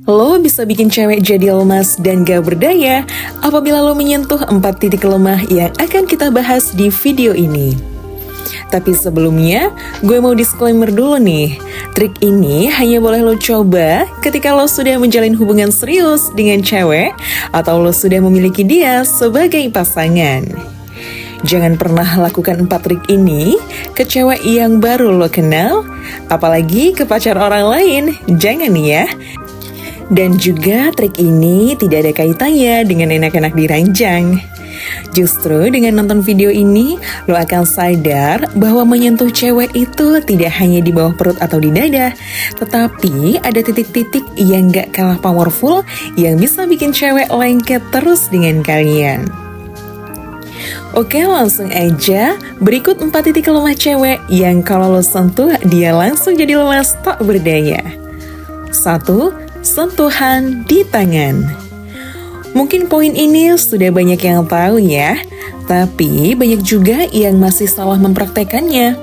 Lo bisa bikin cewek jadi lemas dan gak berdaya apabila lo menyentuh 4 titik lemah yang akan kita bahas di video ini. Tapi sebelumnya, gue mau disclaimer dulu nih. Trik ini hanya boleh lo coba ketika lo sudah menjalin hubungan serius dengan cewek atau lo sudah memiliki dia sebagai pasangan. Jangan pernah lakukan 4 trik ini ke cewek yang baru lo kenal, apalagi ke pacar orang lain. Jangan ya. Dan juga trik ini tidak ada kaitannya dengan enak-enak diranjang. Justru dengan nonton video ini, lo akan sadar bahwa menyentuh cewek itu tidak hanya di bawah perut atau di dada, tetapi ada titik-titik yang gak kalah powerful yang bisa bikin cewek lengket terus dengan kalian. Oke, langsung aja. Berikut 4 titik lemah cewek yang kalau lo sentuh, dia langsung jadi lemas tak berdaya. 1. Sentuhan di tangan. Mungkin poin ini sudah banyak yang tahu ya, tapi banyak juga yang masih salah mempraktekannya.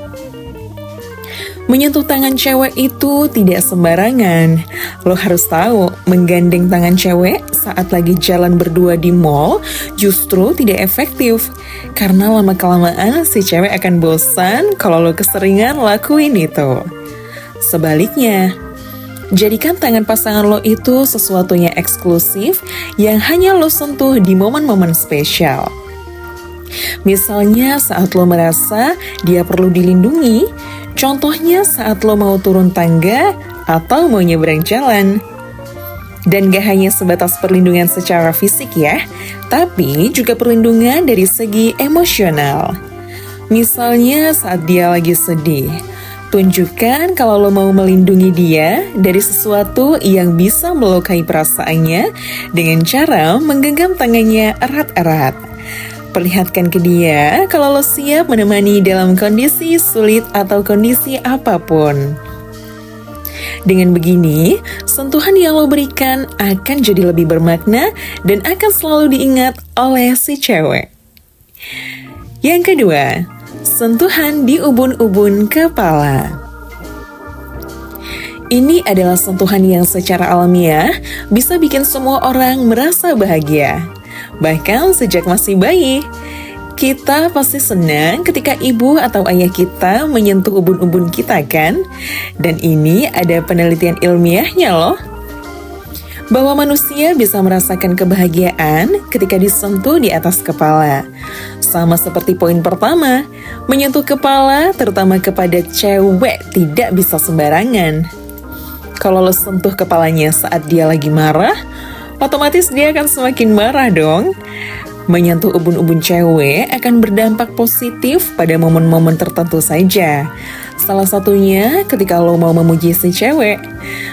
Menyentuh tangan cewek itu tidak sembarangan. Lo harus tahu, menggandeng tangan cewek saat lagi jalan berdua di mall justru tidak efektif. Karena lama-kelamaan si cewek akan bosan kalau lo keseringan lakuin itu. Sebaliknya, jadikan tangan pasangan lo itu sesuatunya eksklusif yang hanya lo sentuh di momen-momen spesial. Misalnya saat lo merasa dia perlu dilindungi, contohnya saat lo mau turun tangga atau mau nyebrang jalan. Dan gak hanya sebatas perlindungan secara fisik ya, tapi juga perlindungan dari segi emosional. Misalnya saat dia lagi sedih, tunjukkan kalau lo mau melindungi dia dari sesuatu yang bisa melukai perasaannya dengan cara menggenggam tangannya erat-erat. Perlihatkan ke dia kalau lo siap menemani dalam kondisi sulit atau kondisi apapun. Dengan begini, sentuhan yang lo berikan akan jadi lebih bermakna dan akan selalu diingat oleh si cewek. Yang kedua, sentuhan di ubun-ubun kepala. Ini adalah sentuhan yang secara alamiah bisa bikin semua orang merasa bahagia. Bahkan sejak masih bayi, kita pasti senang ketika ibu atau ayah kita menyentuh ubun-ubun kita kan? Dan ini ada penelitian ilmiahnya loh, bahwa manusia bisa merasakan kebahagiaan ketika disentuh di atas kepala. Sama seperti poin pertama, menyentuh kepala terutama kepada cewek tidak bisa sembarangan. Kalau lo sentuh kepalanya saat dia lagi marah, otomatis dia akan semakin marah dong. Menyentuh ubun-ubun cewek akan berdampak positif pada momen-momen tertentu saja. Salah satunya ketika lo mau memuji si cewek.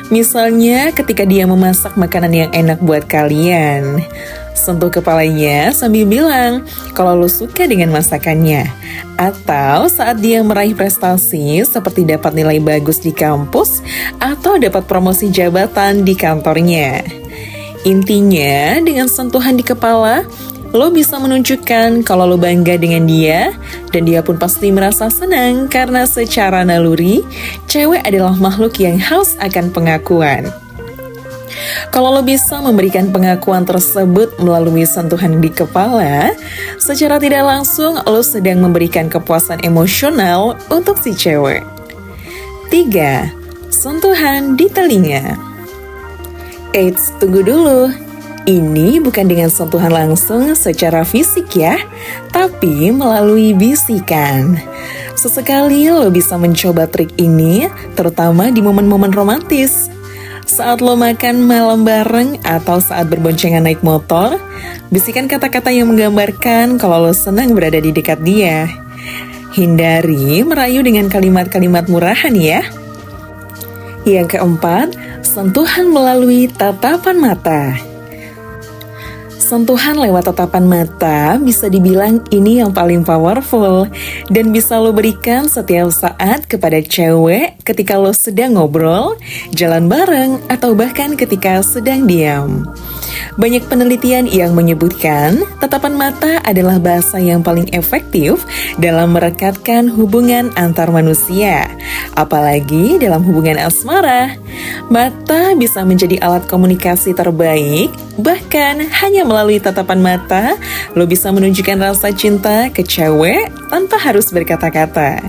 Misalnya ketika dia memasak makanan yang enak buat kalian. Sentuh kepalanya sambil bilang kalau lo suka dengan masakannya. Atau saat dia meraih prestasi seperti dapat nilai bagus di kampus atau dapat promosi jabatan di kantornya. Intinya dengan sentuhan di kepala, lo bisa menunjukkan kalau lo bangga dengan dia, dan dia pun pasti merasa senang karena secara naluri, cewek adalah makhluk yang haus akan pengakuan. Kalau lo bisa memberikan pengakuan tersebut melalui sentuhan di kepala, secara tidak langsung lo sedang memberikan kepuasan emosional untuk si cewek. 3. Sentuhan di telinga. Eits, tunggu dulu. Ini bukan dengan sentuhan langsung secara fisik ya, tapi melalui bisikan. Sesekali lo bisa mencoba trik ini, terutama di momen-momen romantis. Saat lo makan malam bareng atau saat berboncengan naik motor, bisikan kata-kata yang menggambarkan kalau lo senang berada di dekat dia. Hindari merayu dengan kalimat-kalimat murahan ya. Yang keempat, sentuhan melalui tatapan mata. Sentuhan lewat tatapan mata bisa dibilang ini yang paling powerful dan bisa lo berikan setiap saat kepada cewek ketika lo sedang ngobrol, jalan bareng, atau bahkan ketika sedang diam. Banyak penelitian yang menyebutkan tatapan mata adalah bahasa yang paling efektif dalam merekatkan hubungan antar manusia, apalagi dalam hubungan asmara. Mata bisa menjadi alat komunikasi terbaik, bahkan hanya melalui tatapan mata, lo bisa menunjukkan rasa cinta ke cewek tanpa harus berkata-kata.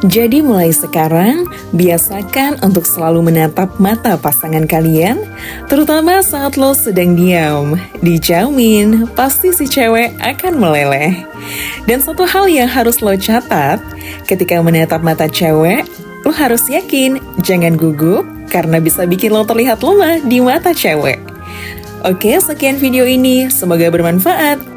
Jadi mulai sekarang, biasakan untuk selalu menatap mata pasangan kalian, terutama saat lo sedang diam. Dijamin, pasti si cewek akan meleleh. Dan satu hal yang harus lo catat, ketika menatap mata cewek, lo harus yakin, jangan gugup, karena bisa bikin lo terlihat lemah di mata cewek. Oke, sekian video ini, semoga bermanfaat.